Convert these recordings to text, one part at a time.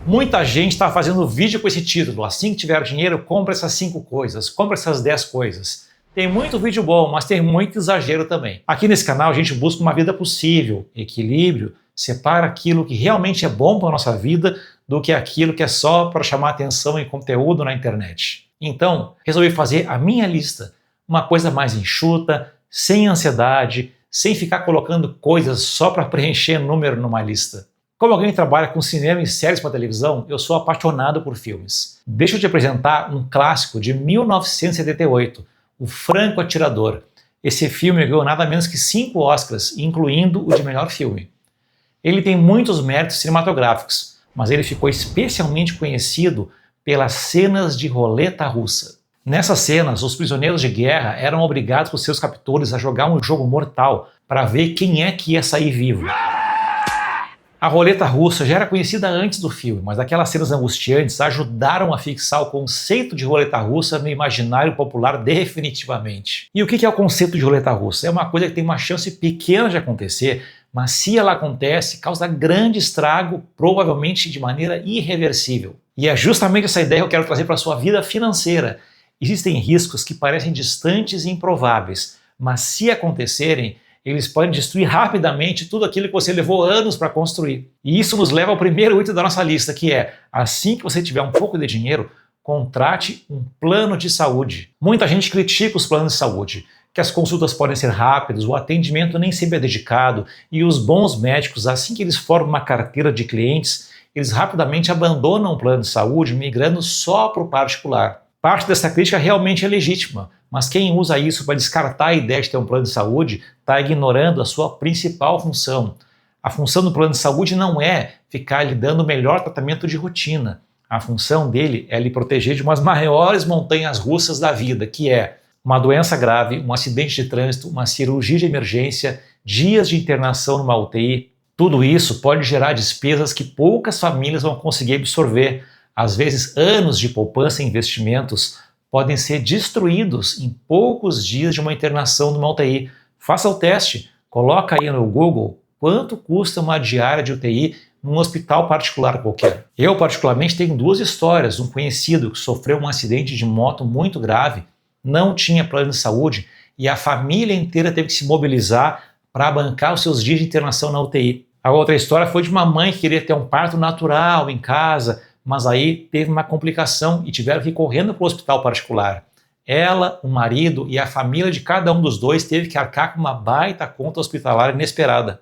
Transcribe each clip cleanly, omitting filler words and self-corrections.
Muita gente está fazendo vídeo com esse título: assim que tiver dinheiro, compra essas 5 coisas, compra essas 10 coisas. Tem muito vídeo bom, mas tem muito exagero também. Aqui nesse canal a gente busca uma vida possível, equilíbrio, separa aquilo que realmente é bom para a nossa vida do que aquilo que é só para chamar atenção em conteúdo na internet. Então, resolvi fazer a minha lista, uma coisa mais enxuta, sem ansiedade, sem ficar colocando coisas só para preencher número numa lista. Como alguém que trabalha com cinema e séries para televisão, eu sou apaixonado por filmes. Deixa eu te apresentar um clássico de 1978, O Franco Atirador. Esse filme ganhou nada menos que 5 Oscars, incluindo o de melhor filme. Ele tem muitos méritos cinematográficos, mas ele ficou especialmente conhecido pelas cenas de roleta russa. Nessas cenas, os prisioneiros de guerra eram obrigados por seus captores a jogar um jogo mortal para ver quem é que ia sair vivo. A roleta russa já era conhecida antes do filme, mas aquelas cenas angustiantes ajudaram a fixar o conceito de roleta russa no imaginário popular definitivamente. E o que é o conceito de roleta russa? É uma coisa que tem uma chance pequena de acontecer, mas se ela acontece, causa grande estrago, provavelmente de maneira irreversível. E é justamente essa ideia que eu quero trazer para a sua vida financeira. Existem riscos que parecem distantes e improváveis, mas se acontecerem, eles podem destruir rapidamente tudo aquilo que você levou anos para construir. E isso nos leva ao primeiro item da nossa lista, que é: assim que você tiver um pouco de dinheiro, contrate um plano de saúde. Muita gente critica os planos de saúde, que as consultas podem ser rápidas, o atendimento nem sempre é dedicado, e os bons médicos, assim que eles formam uma carteira de clientes, eles rapidamente abandonam o plano de saúde, migrando só para o particular. Parte dessa crítica realmente é legítima, mas quem usa isso para descartar a ideia de ter um plano de saúde está ignorando a sua principal função. A função do plano de saúde não é ficar lhe dando o melhor tratamento de rotina. A função dele é lhe proteger de umas maiores montanhas russas da vida, que é uma doença grave, um acidente de trânsito, uma cirurgia de emergência, dias de internação numa UTI. Tudo isso pode gerar despesas que poucas famílias vão conseguir absorver. Às vezes, anos de poupança e investimentos podem ser destruídos em poucos dias de uma internação numa UTI. Faça o teste, coloca aí no Google quanto custa uma diária de UTI num hospital particular qualquer. Eu particularmente tenho 2 histórias. Um conhecido que sofreu um acidente de moto muito grave, não tinha plano de saúde e a família inteira teve que se mobilizar para bancar os seus dias de internação na UTI. A outra história foi de uma mãe que queria ter um parto natural em casa, mas aí teve uma complicação e tiveram que ir correndo para o hospital particular. Ela, o marido e a família de cada um dos dois teve que arcar com uma baita conta hospitalar inesperada.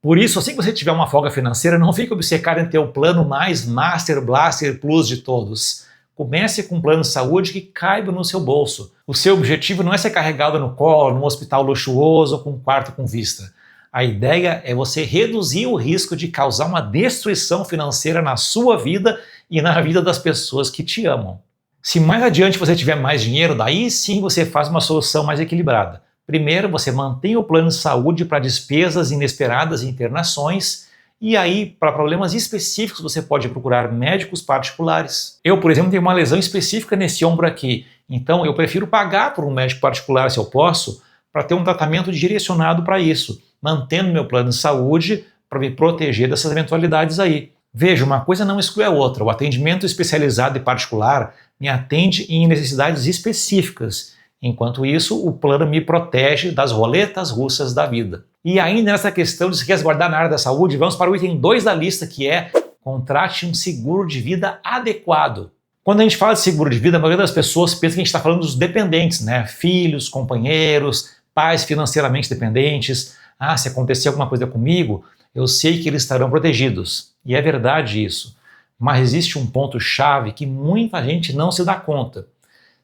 Por isso, assim que você tiver uma folga financeira, não fique obcecado em ter o plano mais Master Blaster Plus de todos. Comece com um plano de saúde que caiba no seu bolso. O seu objetivo não é ser carregado no colo, num hospital luxuoso ou com um quarto com vista. A ideia é você reduzir o risco de causar uma destruição financeira na sua vida e na vida das pessoas que te amam. Se mais adiante você tiver mais dinheiro, daí sim você faz uma solução mais equilibrada. Primeiro, você mantém o plano de saúde para despesas inesperadas e internações, e aí, para problemas específicos, você pode procurar médicos particulares. Eu, por exemplo, tenho uma lesão específica nesse ombro aqui, então eu prefiro pagar por um médico particular, se eu posso, para ter um tratamento direcionado para isso, mantendo meu plano de saúde para me proteger dessas eventualidades aí. Veja, uma coisa não exclui a outra. O atendimento especializado e particular me atende em necessidades específicas. Enquanto isso, o plano me protege das roletas russas da vida. E ainda nessa questão de se resguardar na área da saúde, vamos para o item 2 da lista, que é: contrate um seguro de vida adequado. Quando a gente fala de seguro de vida, a maioria das pessoas pensa que a gente está falando dos dependentes, né? Filhos, companheiros, pais financeiramente dependentes. Ah, se acontecer alguma coisa comigo, eu sei que eles estarão protegidos. E é verdade isso. Mas existe um ponto-chave que muita gente não se dá conta.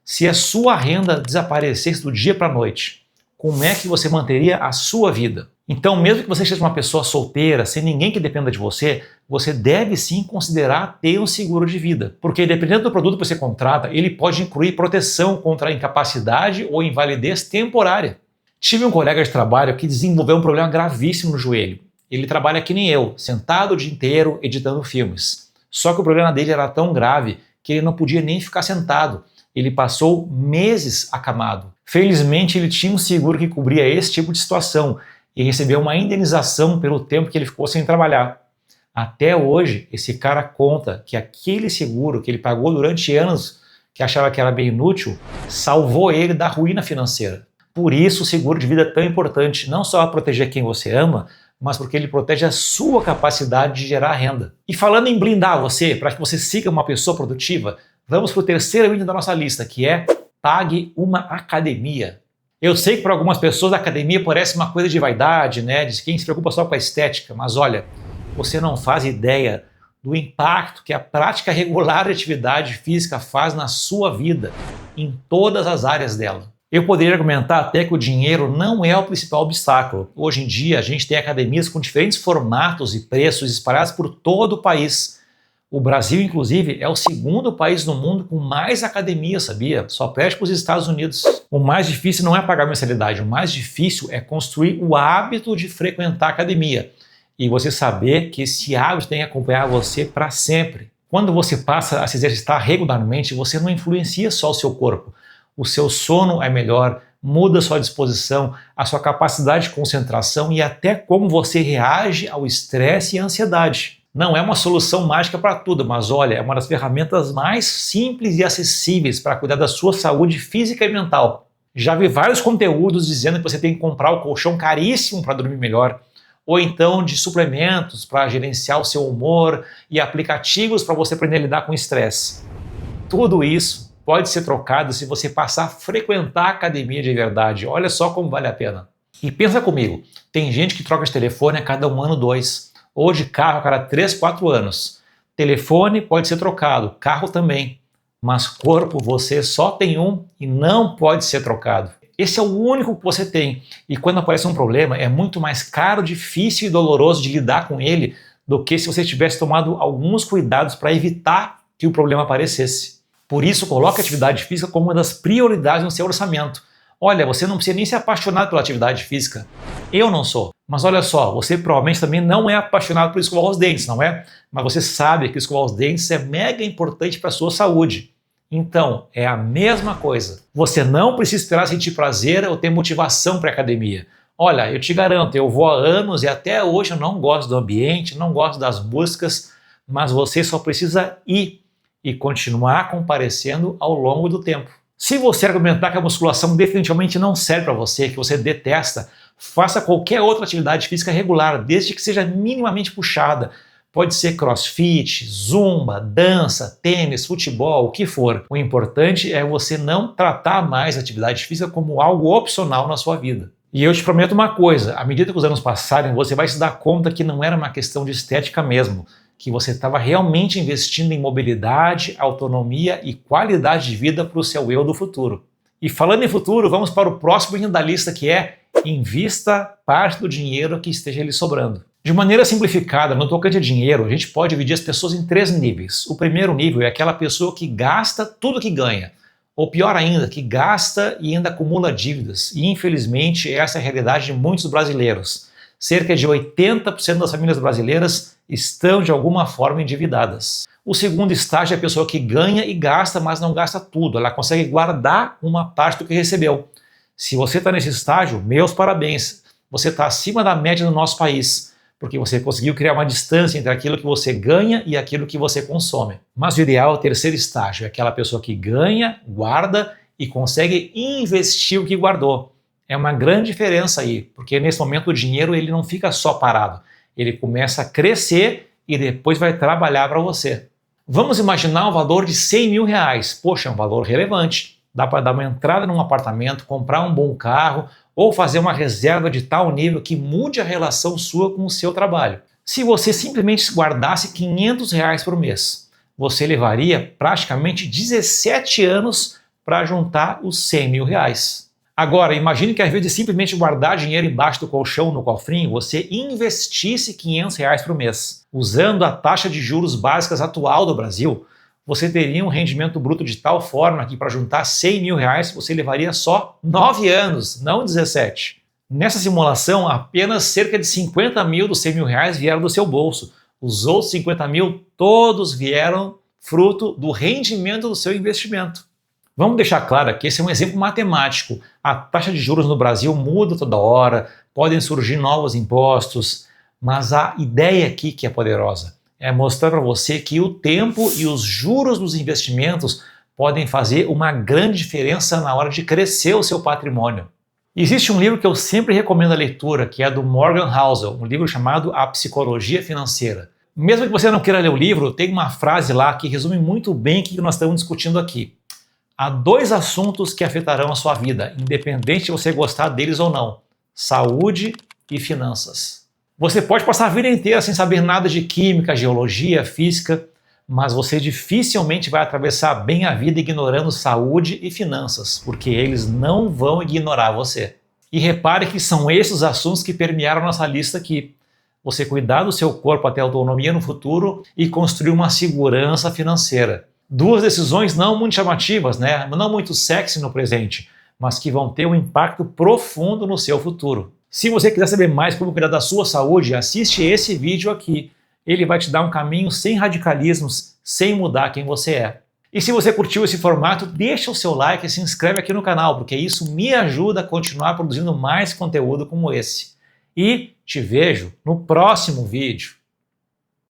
Se a sua renda desaparecesse do dia para a noite, como é que você manteria a sua vida? Então, mesmo que você seja uma pessoa solteira, sem ninguém que dependa de você, você deve sim considerar ter um seguro de vida. Porque dependendo do produto que você contrata, ele pode incluir proteção contra a incapacidade ou invalidez temporária. Tive um colega de trabalho que desenvolveu um problema gravíssimo no joelho. Ele trabalha que nem eu, sentado o dia inteiro editando filmes. Só que o problema dele era tão grave que ele não podia nem ficar sentado. Ele passou meses acamado. Felizmente, ele tinha um seguro que cobria esse tipo de situação e recebeu uma indenização pelo tempo que ele ficou sem trabalhar. Até hoje, esse cara conta que aquele seguro que ele pagou durante anos, que achava que era bem inútil, salvou ele da ruína financeira. Por isso o seguro de vida é tão importante, não só para proteger quem você ama, mas porque ele protege a sua capacidade de gerar renda. E falando em blindar você, para que você siga uma pessoa produtiva, vamos para o terceiro item da nossa lista, que é pague uma academia. Eu sei que para algumas pessoas a academia parece uma coisa de vaidade, né? De quem se preocupa só com a estética, mas olha, você não faz ideia do impacto que a prática regular de atividade física faz na sua vida, em todas as áreas dela. Eu poderia argumentar até que o dinheiro não é o principal obstáculo. Hoje em dia a gente tem academias com diferentes formatos e preços espalhados por todo o país. O Brasil, inclusive, é o segundo país no mundo com mais academias, sabia? Só perde para os Estados Unidos. O mais difícil não é pagar mensalidade, o mais difícil é construir o hábito de frequentar a academia. E você saber que esse hábito tem que acompanhar você para sempre. Quando você passa a se exercitar regularmente, você não influencia só o seu corpo. O seu sono é melhor, muda a sua disposição, a sua capacidade de concentração e até como você reage ao estresse e à ansiedade. Não é uma solução mágica para tudo, mas olha, é uma das ferramentas mais simples e acessíveis para cuidar da sua saúde física e mental. Já vi vários conteúdos dizendo que você tem que comprar o colchão caríssimo para dormir melhor, ou então de suplementos para gerenciar o seu humor e aplicativos para você aprender a lidar com estresse. Tudo isso pode ser trocado se você passar a frequentar a academia de verdade. Olha só como vale a pena. E pensa comigo, tem gente que troca de telefone a cada 1 ano, 2, ou de carro a cada 3, 4 anos. Telefone pode ser trocado, carro também, mas corpo você só tem um e não pode ser trocado. Esse é o único que você tem, e quando aparece um problema é muito mais caro, difícil e doloroso de lidar com ele do que se você tivesse tomado alguns cuidados para evitar que o problema aparecesse. Por isso, coloque a atividade física como uma das prioridades no seu orçamento. Olha, você não precisa nem ser apaixonado pela atividade física. Eu não sou. Mas olha só, você provavelmente também não é apaixonado por escovar os dentes, não é? Mas você sabe que escovar os dentes é mega importante para a sua saúde. Então, é a mesma coisa. Você não precisa esperar sentir prazer ou ter motivação para a academia. Olha, eu te garanto, eu vou há anos e até hoje eu não gosto do ambiente, não gosto das músicas, mas você só precisa ir e continuar comparecendo ao longo do tempo. Se você argumentar que a musculação definitivamente não serve para você, que você detesta, faça qualquer outra atividade física regular, desde que seja minimamente puxada. Pode ser crossfit, zumba, dança, tênis, futebol, o que for. O importante é você não tratar mais a atividade física como algo opcional na sua vida. E eu te prometo uma coisa, à medida que os anos passarem, você vai se dar conta que não era uma questão de estética mesmo, que você estava realmente investindo em mobilidade, autonomia e qualidade de vida para o seu eu do futuro. E falando em futuro, vamos para o próximo item da lista, que é invista parte do dinheiro que esteja lhe sobrando. De maneira simplificada, no tocante a dinheiro, a gente pode dividir as pessoas em 3 níveis. O primeiro nível é aquela pessoa que gasta tudo que ganha, ou pior ainda, que gasta e ainda acumula dívidas. E infelizmente essa é a realidade de muitos brasileiros. Cerca de 80% das famílias brasileiras estão de alguma forma endividadas. O segundo estágio é a pessoa que ganha e gasta, mas não gasta tudo. Ela consegue guardar uma parte do que recebeu. Se você está nesse estágio, meus parabéns. Você está acima da média do nosso país, porque você conseguiu criar uma distância entre aquilo que você ganha e aquilo que você consome. Mas o ideal é o terceiro estágio, é aquela pessoa que ganha, guarda e consegue investir o que guardou. É uma grande diferença aí, porque nesse momento o dinheiro ele não fica só parado, ele começa a crescer e depois vai trabalhar para você. Vamos imaginar um valor de 100 mil reais. Poxa, é um valor relevante. Dá para dar uma entrada num apartamento, comprar um bom carro ou fazer uma reserva de tal nível que mude a relação sua com o seu trabalho. Se você simplesmente guardasse 500 reais por mês, você levaria praticamente 17 anos para juntar os 100 mil reais. Agora, imagine que ao invés de simplesmente guardar dinheiro embaixo do colchão no cofrinho, você investisse 500 reais por mês. Usando a taxa de juros básicas atual do Brasil, você teria um rendimento bruto de tal forma que para juntar 100 mil reais você levaria só 9 anos, não 17. Nessa simulação, apenas cerca de 50 mil dos 100 mil reais vieram do seu bolso. Os outros 50 mil todos vieram fruto do rendimento do seu investimento. Vamos deixar claro que esse é um exemplo matemático. A taxa de juros no Brasil muda toda hora, podem surgir novos impostos, Mas a ideia aqui que é poderosa é mostrar para você que o tempo e os juros dos investimentos podem fazer uma grande diferença na hora de crescer o seu patrimônio. Existe um livro que eu sempre recomendo a leitura, que é do Morgan Housel, um livro chamado A Psicologia Financeira. Mesmo que você não queira ler o livro, tem uma frase lá que resume muito bem o que nós estamos discutindo aqui. Há 2 assuntos que afetarão a sua vida, independente de você gostar deles ou não: saúde e finanças. Você pode passar a vida inteira sem saber nada de química, geologia, física, mas você dificilmente vai atravessar bem a vida ignorando saúde e finanças, porque eles não vão ignorar você. E repare que são esses os assuntos que permearam nossa lista aqui. Você cuidar do seu corpo até a autonomia no futuro e construir uma segurança financeira. 2 decisões não muito chamativas, né? Não muito sexy no presente, mas que vão ter um impacto profundo no seu futuro. Se você quiser saber mais como cuidar da sua saúde, assiste esse vídeo aqui. Ele vai te dar um caminho sem radicalismos, sem mudar quem você é. E se você curtiu esse formato, deixa o seu like e se inscreve aqui no canal, porque isso me ajuda a continuar produzindo mais conteúdo como esse. E te vejo no próximo vídeo.